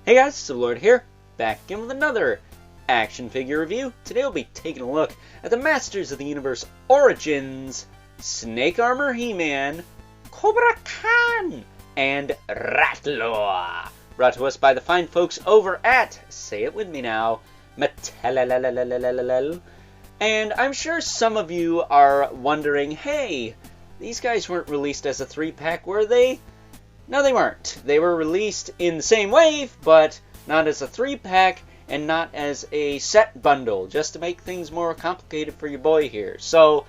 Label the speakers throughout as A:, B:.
A: Hey guys, Lord here, back again with another action figure review. Today we'll be taking a look at the Masters of the Universe Origins, Snake Armor He-Man, Kobra Khan, and Rattlor. Brought to us by the fine folks over at, say it with me now, Mattel. And I'm sure some of you are wondering, hey, these guys weren't released as a 3-pack, were they? No, they weren't. They were released in the same wave, but not as a 3-pack and not as a set bundle, just to make things more complicated for your boy here. So,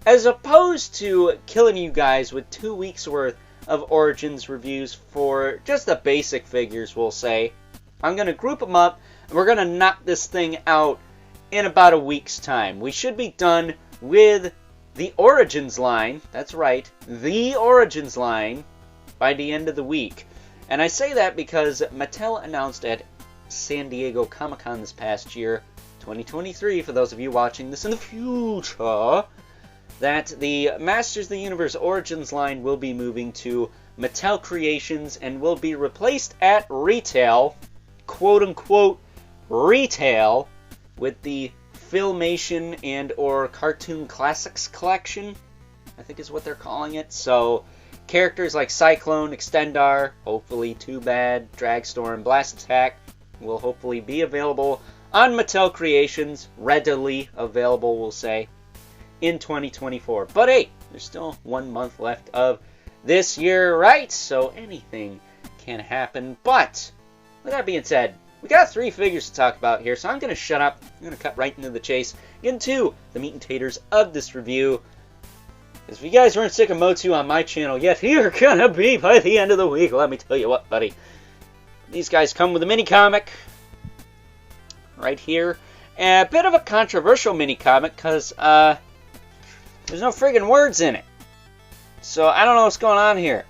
A: as opposed to killing you guys with 2 weeks worth of Origins reviews for just the basic figures, we'll say, I'm going to group them up, and we're going to knock this thing out in about a week's time. We should be done with the Origins line, that's right, the Origins line, by the end of the week. And I say that because Mattel announced at San Diego Comic-Con this past year, 2023, for those of you watching this in the future, that the Masters of the Universe Origins line will be moving to Mattel Creations and will be replaced at retail, quote-unquote retail, with the Filmation and or Cartoon Classics collection, I think is what they're calling it. So characters like Cyclone, Extendar, hopefully Too Bad, Dragstorm, Blast Attack will hopefully be available on Mattel Creations, readily available, we'll say, in 2024. But hey, there's still 1 month left of this year, right? So anything can happen. But with that being said, we got 3 figures to talk about here, so I'm going to shut up. I'm going to cut right into the chase, get into the meat and taters of this review. If you guys weren't sick of MOTU on my channel yet, you're gonna be by the end of the week. Let me tell you what, buddy. These guys come with a mini-comic right here. A bit of a controversial mini-comic because there's no friggin' words in it. So I don't know what's going on here.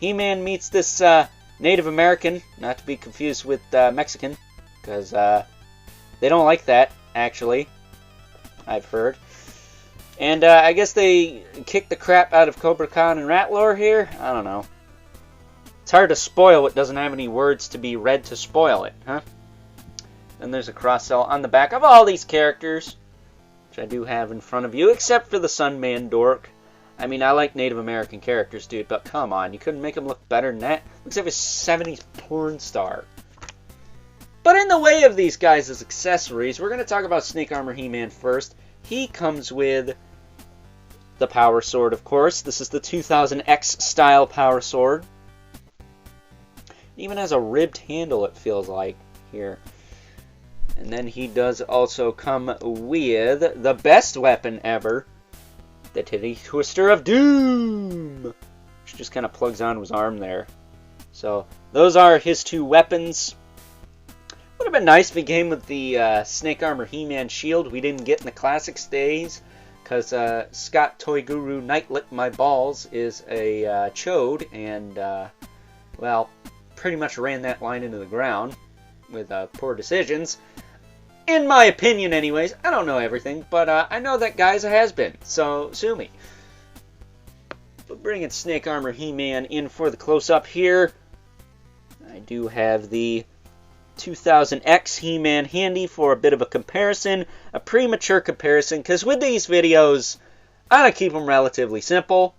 A: He-Man meets this Native American, not to be confused with Mexican, because they don't like that, actually, I've heard. And I guess they kicked the crap out of Kobra Khan and Rattlor here. I don't know. It's hard to spoil what doesn't have any words to be read to spoil it, huh? Then there's a cross-sell on the back of all these characters, which I do have in front of you, except for the Sunman Dork. I mean, I like Native American characters, dude, but come on. You couldn't make them look better than that? Looks like a 70s porn star. But in the way of these guys as accessories, we're going to talk about Snake Armor He-Man first. He comes with the Power Sword, of course. This is the 2000X style Power Sword. It even has a ribbed handle, it feels like, here. And then he does also come with the best weapon ever, the Titty Twister of Doom, which just kind of plugs onto his arm there. So, those are his 2 weapons. Would have been nice if he came with the Snake Armor He-Man shield we didn't get in the Classics days, because Scott Toy Guru Night Lick My Balls is a chode, and, well, pretty much ran that line into the ground with poor decisions. In my opinion, anyways. I don't know everything, but I know that guy's a has-been, so sue me. But bringing Snake Armor He-Man in for the close-up here, I do have the 2000X He-Man handy for a bit of a comparison, a premature comparison, because with these videos, I'm going to keep them relatively simple,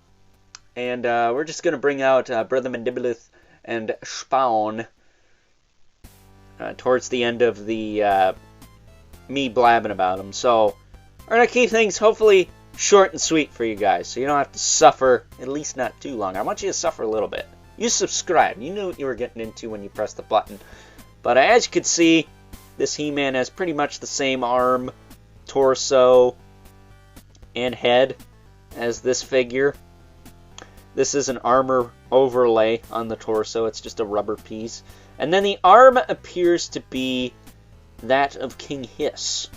A: and we're just going to bring out Brother Mandibulith and Spawn towards the end of the me blabbing about them. So we're going to keep things hopefully short and sweet for you guys, so you don't have to suffer, at least not too long. I want you to suffer a little bit. You subscribe. You knew what you were getting into when you pressed the button. But as you can see, this He-Man has pretty much the same arm, torso, and head as this figure. This is an armor overlay on the torso. It's just a rubber piece. And then the arm appears to be that of King Hiss.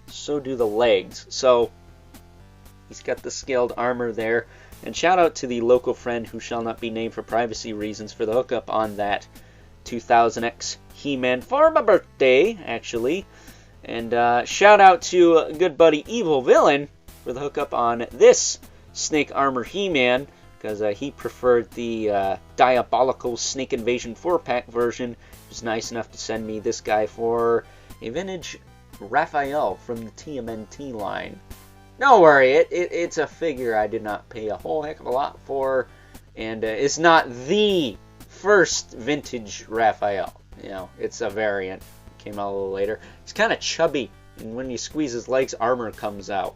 A: So do the legs. So he's got the scaled armor there. And shout out to the local friend who shall not be named for privacy reasons for the hookup on that 2000X He-Man for my birthday, actually. And shout out to good buddy Evil Villain for the hookup on this Snake Armor He-Man, because he preferred the Diabolical Snake Invasion 4-pack version. He was nice enough to send me this guy for a vintage Raphael from the TMNT line. Don't worry, it's a figure I did not pay a whole heck of a lot for, and it's not the first vintage Raphael. You know, it's a variant. Came out a little later. He's kind of chubby, and when you squeeze his legs, armor comes out.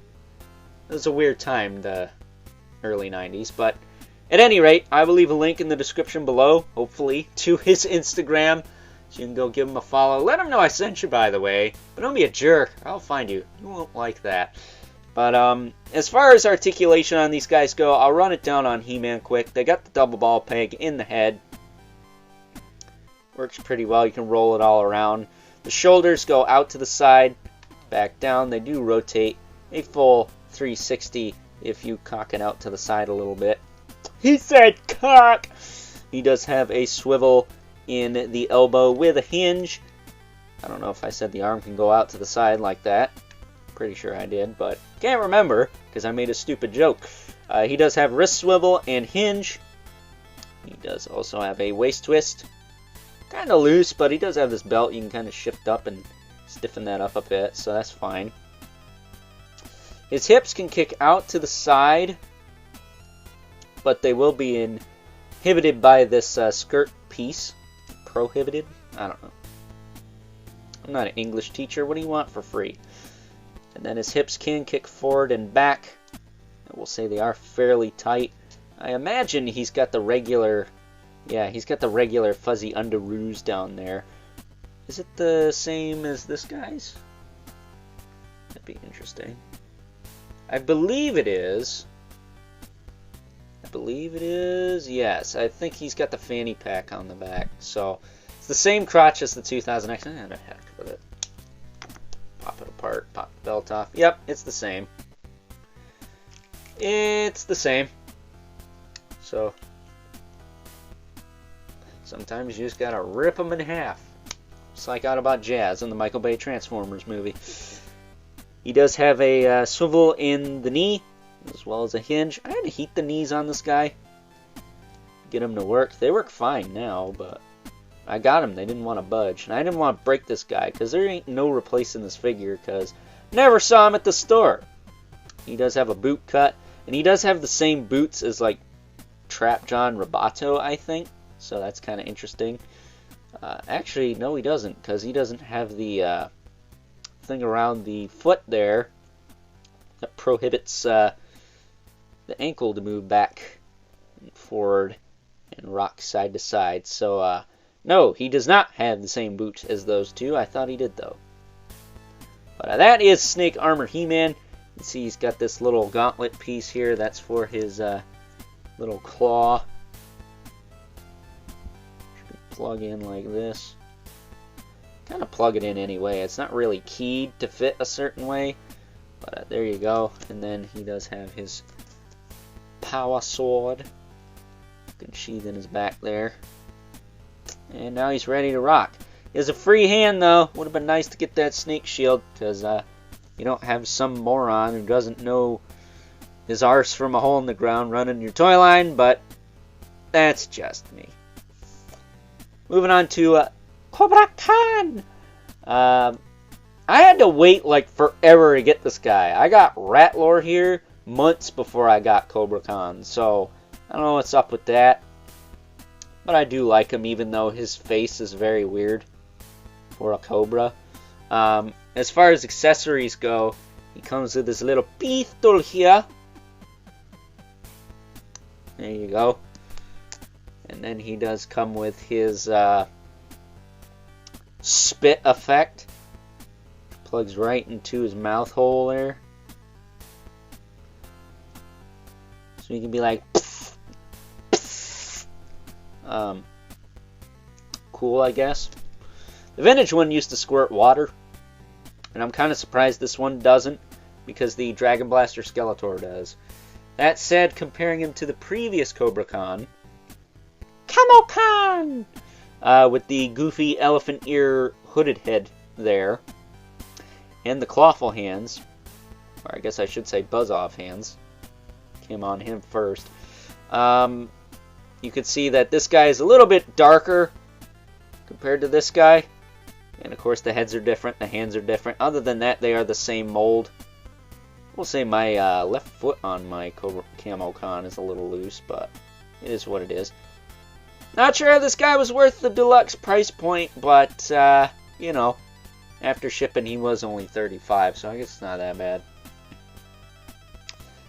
A: It was a weird time, the early 90s, but at any rate, I will leave a link in the description below, hopefully, to his Instagram, so you can go give him a follow. Let him know I sent you, by the way, but don't be a jerk. I'll find you. You won't like that. But as far as articulation on these guys go, I'll run it down on He-Man quick. They got the double ball peg in the head. Works pretty well. You can roll it all around. The shoulders go out to the side, back down. They do rotate a full 360 if you cock it out to the side a little bit. He said cock! He does have a swivel in the elbow with a hinge. I don't know if I said the arm can go out to the side like that. Pretty sure I did, but can't remember because I made a stupid joke. He does have wrist swivel and hinge. He does also have a waist twist. Kind of loose, but he does have this belt you can kind of shift up and stiffen that up a bit, so that's fine. His hips can kick out to the side, but they will be inhibited by this skirt piece. Prohibited? I don't know. I'm not an English teacher. What do you want for free? And then his hips can kick forward and back. We'll say they are fairly tight. I imagine he's got the regular... Yeah, he's got the regular fuzzy underoos down there. Is it the same as this guy's? That'd be interesting. I believe it is. Yes, I think he's got the fanny pack on the back. So, it's the same crotch as the 2000X. The heck with it. Pop it apart, pop the belt off. Yep, it's the same. It's the same. So... sometimes you just gotta rip them in half. It's like Autobot Jazz in the Michael Bay Transformers movie. He does have a swivel in the knee, as well as a hinge. I had to heat the knees on this guy. Get them to work. They work fine now, but I got them. They didn't want to budge. And I didn't want to break this guy, because there ain't no replacing this figure, because never saw him at the store. He does have a boot cut, and he does have the same boots as, like, Trap John Roboto, I think. So that's kind of interesting. Actually, no, he doesn't, because he doesn't have the thing around the foot there that prohibits the ankle to move back and forward and rock side to side. So, no, he does not have the same boots as those two. I thought he did, though. But that is Snake Armor He-Man. You see he's got this little gauntlet piece here. That's for his little claw. Plug in like this. Kind of plug it in anyway. It's not really keyed to fit a certain way, but there you go. And then he does have his power sword. Good sheath in his back there. And now he's ready to rock. He has a free hand though. Would have been nice to get that snake shield, because you don't have some moron who doesn't know his arse from a hole in the ground running your toy line, but that's just me. Moving on to Kobra Khan. I had to wait like forever to get this guy. I got Rattlor here months before I got Kobra Khan. So, I don't know what's up with that. But I do like him, even though his face is very weird for a Cobra. As far as accessories go, he comes with this little pistol here. There you go. And then he does come with his spit effect. Plugs right into his mouth hole there. So he can be like... cool, I guess. The vintage one used to squirt water. And I'm kind of surprised this one doesn't, because the Dragon Blaster Skeletor does. That said, comparing him to the previous Kobra Khan... Khan! With the goofy elephant ear hooded head there. And the clawful hands. Or I guess I should say buzz-off hands. Came on him first. You can see that this guy is a little bit darker compared to this guy. And of course the heads are different, the hands are different. Other than that, they are the same mold. We'll say my left foot on my Kobra Camo Con is a little loose, but it is what it is. Not sure if this guy was worth the deluxe price point, but, you know, after shipping he was only $35, so I guess it's not that bad.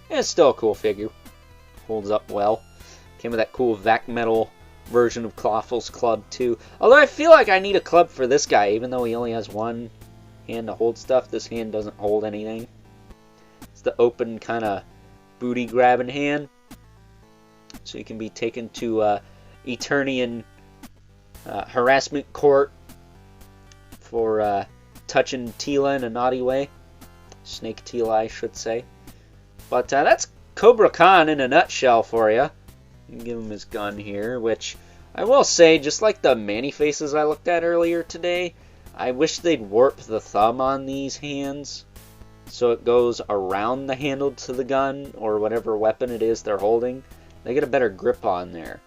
A: Yeah, it's still a cool figure. Holds up well. Came with that cool vac metal version of Clawful's club, too. Although I feel like I need a club for this guy, even though he only has one hand to hold stuff. This hand doesn't hold anything. It's the open kind of booty grabbing hand. So you can be taken to Eternian harassment court for touching Tila in a naughty way. Snake Tila, I should say. But that's Kobra Khan in a nutshell for you. Give him his gun here, which I will say, just like the Mani-Faces I looked at earlier today, I wish they'd warp the thumb on these hands so it goes around the handle to the gun or whatever weapon it is they're holding. They get a better grip on there.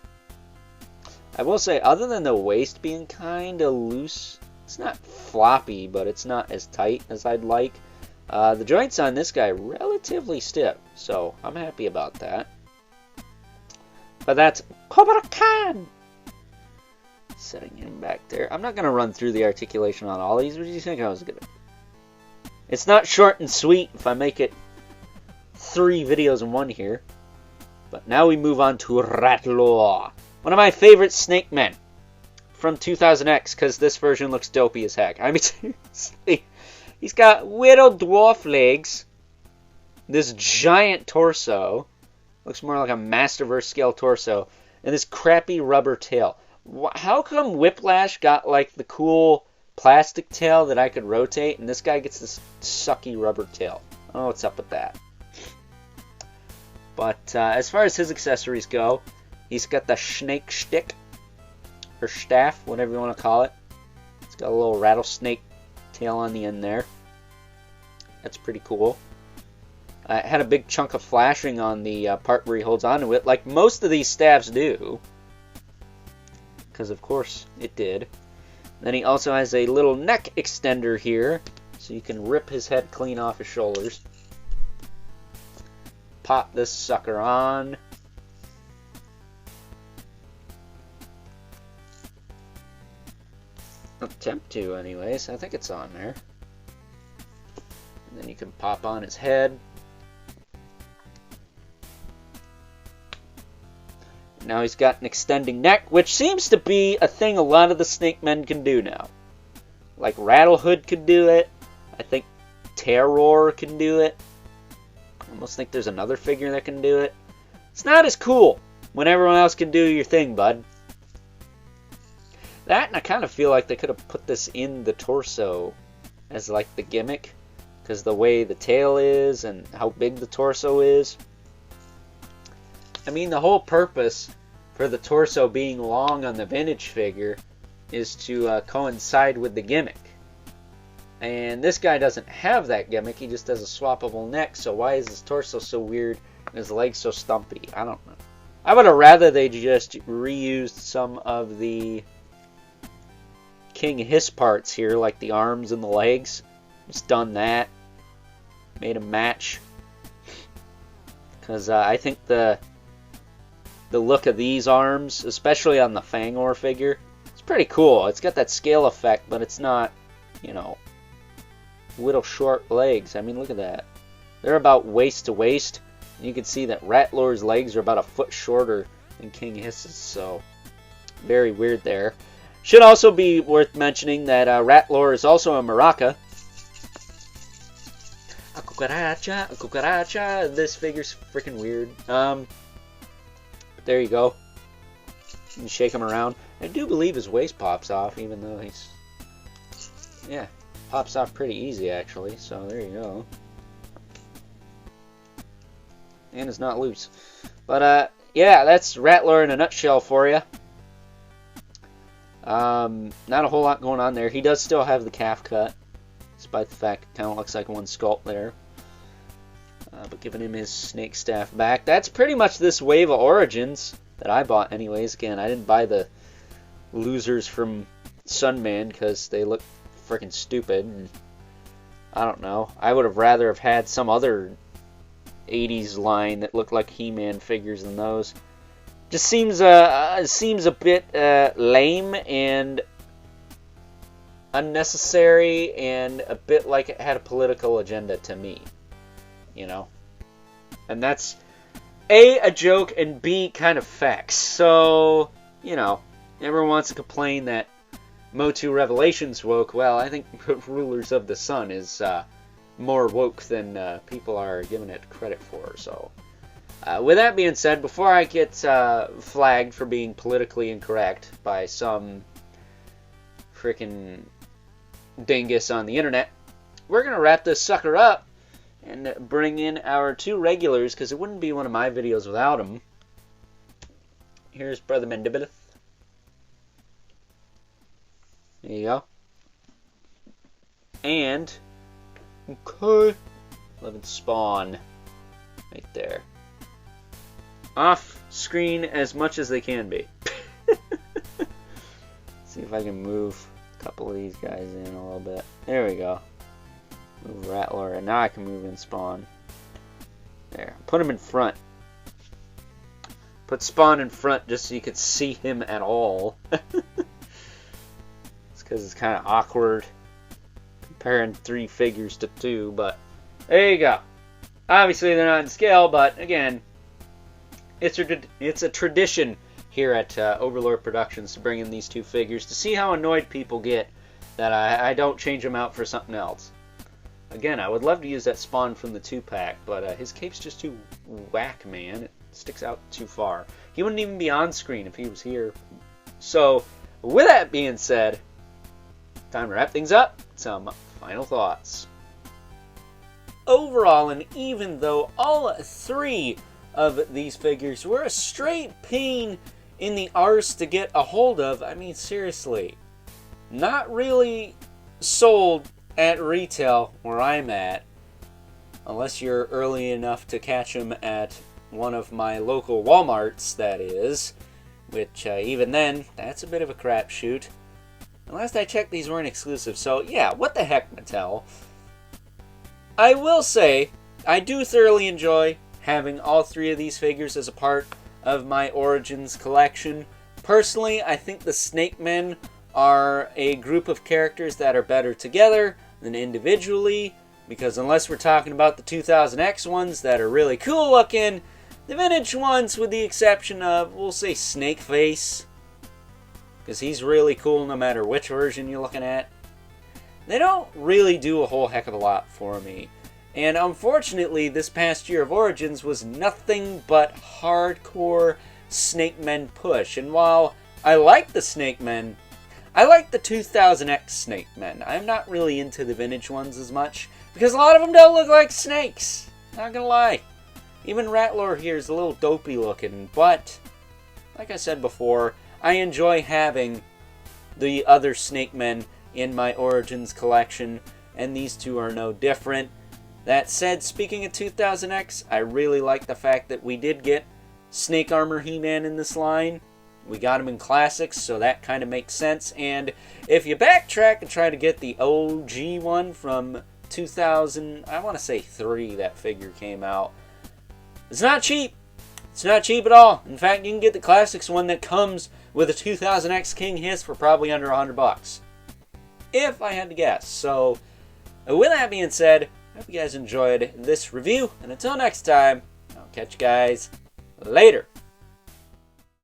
A: I will say, other than the waist being kind of loose, it's not floppy, but it's not as tight as I'd like. The joints on this guy relatively stiff, so I'm happy about that. But that's Kobra Khan! Setting him back there. I'm not going to run through the articulation on all these. What do you think I was going to... It's not short and sweet if I make it 3 videos in one here. But now we move on to Rattlor. One of my favorite snake men from 2000X, because this version looks dopey as heck. I mean, seriously. He's got little dwarf legs. This giant torso. Looks more like a Masterverse scale torso. And this crappy rubber tail. How come Whiplash got like the cool plastic tail that I could rotate, and this guy gets this sucky rubber tail? I don't know what's up with that. But as far as his accessories go, he's got the snake stick, or staff, whatever you want to call it. It's got a little rattlesnake tail on the end there. That's pretty cool. It had a big chunk of flashing on the part where he holds onto it, like most of these staffs do. Because of course it did. Then he also has a little neck extender here, so you can rip his head clean off his shoulders. Pop this sucker on. Attempt to, anyways. I think it's on there. And then you can pop on his head. Now he's got an extending neck, which seems to be a thing a lot of the Snake Men can do now. Like Rattlehood could do it. I think Terror can do it. I almost think there's another figure that can do it. It's not as cool when everyone else can do your thing, bud. That, and I kind of feel like they could have put this in the torso as like the gimmick, because the way the tail is and how big the torso is. I mean, the whole purpose for the torso being long on the vintage figure is to coincide with the gimmick. And this guy doesn't have that gimmick, he just has a swappable neck, so why is his torso so weird and his legs so stumpy? I don't know. I would have rather they just reused some of the King Hiss parts here, like the arms and the legs. Just done that. Made them match. Because I think the look of these arms, especially on the Fangor figure, it's pretty cool. It's got that scale effect, but it's not, you know, little short legs. I mean, look at that. They're about waist to waist. And you can see that Rattlor's legs are about a foot shorter than King Hiss's, so very weird there. Should also be worth mentioning that Rattlor is also a maraca. A cucaracha, a cucaracha. This figure's freaking weird. There you go. You can shake him around. I do believe his waist pops off, even though he's... Yeah, pops off pretty easy, actually. So, there you go. And it's not loose. But, yeah, that's Rattlor in a nutshell for you. Not a whole lot going on there. He does still have the calf cut, despite the fact it kind of looks like one sculpt there. But giving him his snake staff back. That's pretty much this wave of Origins that I bought anyways. Again, I didn't buy the losers from Sunman because they look freaking stupid. And I don't know. I would have rather have had some other 80s line that looked like He-Man figures than those. Just seems a bit lame and unnecessary, and a bit like it had a political agenda to me, you know. And that's A, joke, and B, kind of facts. So, you know, everyone wants to complain that MOTU Revelations woke. Well, I think Rulers of the Sun is more woke than people are giving it credit for. So, with that being said, before I get flagged for being politically incorrect by some freaking dingus on the internet, we're going to wrap this sucker up and bring in our two regulars, because it wouldn't be one of my videos without them. Here's Brother Mandibilith. There you go. And, okay, 11 Spawn. Right there. Off screen as much as they can be. See if I can move a couple of these guys in a little bit. There we go. Move Rattlor, and now I can move in Spawn. There. Put him in front. Put Spawn in front just so you could see him at all. It's because it's kind of awkward comparing 3 figures to 2, but there you go. Obviously they're not in scale, but again, it's a tradition here at Overlord Productions to bring in these 2 figures to see how annoyed people get that I don't change them out for something else. Again, I would love to use that Spawn from the 2-pack, but his cape's just too whack, man. It sticks out too far. He wouldn't even be on screen if he was here. So, with that being said, time to wrap things up. Some final thoughts. Overall, and even though all 3 of these figures were a straight pain in the arse to get a hold of, I mean, seriously, not really sold at retail where I'm at, unless you're early enough to catch them at one of my local Walmarts, that is, which even then, that's a bit of a crapshoot. And last I checked, these weren't exclusive, so yeah, what the heck, Mattel. I will say, I do thoroughly enjoy having all 3 of these figures as a part of my Origins collection. Personally, I think the Snake Men are a group of characters that are better together than individually, because unless we're talking about the 2000X ones that are really cool looking, the vintage ones, with the exception of, we'll say, Snakeface, because he's really cool no matter which version you're looking at, they don't really do a whole heck of a lot for me. And unfortunately, this past year of Origins was nothing but hardcore Snake Men push. And while I like the Snake Men, I like the 2000X Snake Men. I'm not really into the vintage ones as much, because a lot of them don't look like snakes. Not gonna lie. Even Rattlor here is a little dopey looking, but like I said before, I enjoy having the other Snake Men in my Origins collection, and these 2 are no different. That said, speaking of 2000X, I really like the fact that we did get Snake Armor He-Man in this line. We got him in Classics, so that kind of makes sense. And if you backtrack and try to get the OG one from 2000, I want to say 3, that figure came out. It's not cheap. It's not cheap at all. In fact, you can get the Classics one that comes with a 2000X King Hiss for probably under $100. If I had to guess. So, with that being said, I hope you guys enjoyed this review, and until next time, I'll catch you guys later.